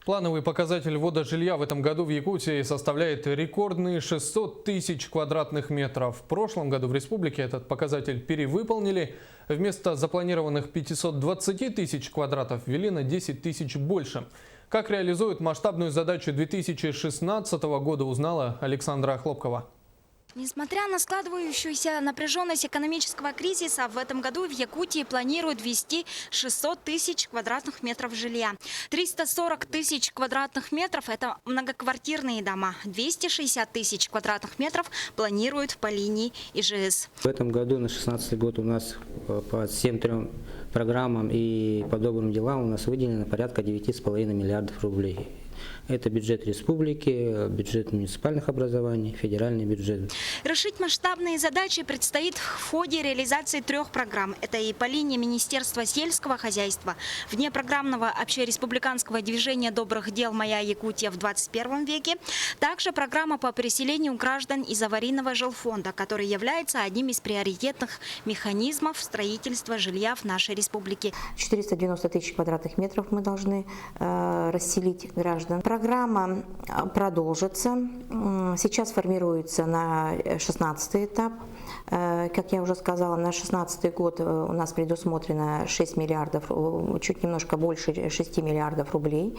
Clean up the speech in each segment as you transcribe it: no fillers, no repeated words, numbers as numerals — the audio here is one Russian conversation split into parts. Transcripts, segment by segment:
Плановый показатель ввода жилья в этом году в Якутии составляет рекордные 600 тысяч квадратных метров. В прошлом году в республике этот показатель перевыполнили. Вместо запланированных 520 тысяч квадратов ввели на 10 тысяч больше. Как реализуют масштабную задачу 2016 года, узнала Александра Хлопкова. Несмотря на складывающуюся напряженность экономического кризиса, в этом году в Якутии планируют ввести 600 тысяч квадратных метров жилья. 340 тысяч квадратных метров – это многоквартирные дома. 260 тысяч квадратных метров планируют по линии ИЖС. В этом году, на 2016 год, у нас по всем трем программам и по добрым делам у нас выделено порядка 9,5 миллиардов рублей. Это бюджет республики, бюджет муниципальных образований, федеральный бюджет. Решить масштабные задачи предстоит в ходе реализации 3 программ. Это и по линии Министерства сельского хозяйства, внепрограммного общереспубликанского движения добрых дел «Моя Якутия» в 21 веке. Также программа по переселению граждан из аварийного жилфонда, который является одним из приоритетных механизмов строительства жилья в нашей республике. 490 тысяч квадратных метров мы должны расселить граждан. Программа продолжится. Сейчас формируется на 16-й этап. Как я уже сказала, на 16-й год у нас предусмотрено 6 миллиардов, чуть немножко больше 6 миллиардов рублей.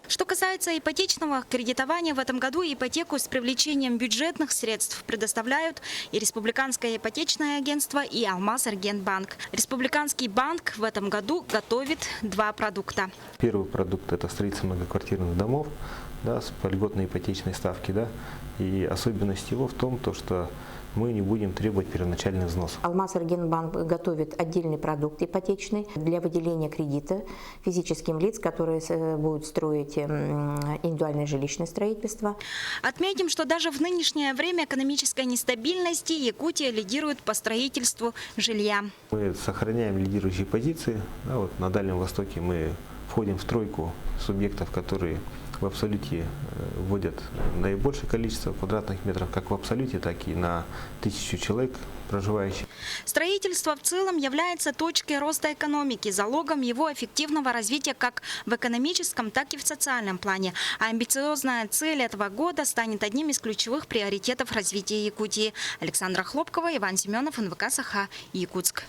Что касается ипотечного кредитования, в этом году ипотеку с привлечением бюджетных средств предоставляют и Республиканское ипотечное агентство, и Алмаз-Аргентбанк. Республиканский банк в этом году готовит 2 продукта. Первый продукт – это строительство многоквартирных домов, да, с льготной ипотечной ставки. Да, и особенность его в том, что мы не будем требовать первоначальный взнос. Алмаз-Аргентбанк готовит отдельный продукт ипотечный для выделения кредита физическим лицам, которые будут строить индивидуальное жилищное строительство. Отметим, что даже в нынешнее время экономической нестабильности Якутия лидирует по строительству жилья. Мы сохраняем лидирующие позиции. Да, вот на Дальнем Востоке мы входим в тройку субъектов, которые в абсолюте вводят наибольшее количество квадратных метров, как в абсолюте, так и на 1000 человек проживающих. Строительство в целом является точкой роста экономики, залогом его эффективного развития как в экономическом, так и в социальном плане. А амбициозная цель этого года станет одним из ключевых приоритетов развития Якутии. Александра Хлопкова, Иван Семенов, НВК Саха, Якутск.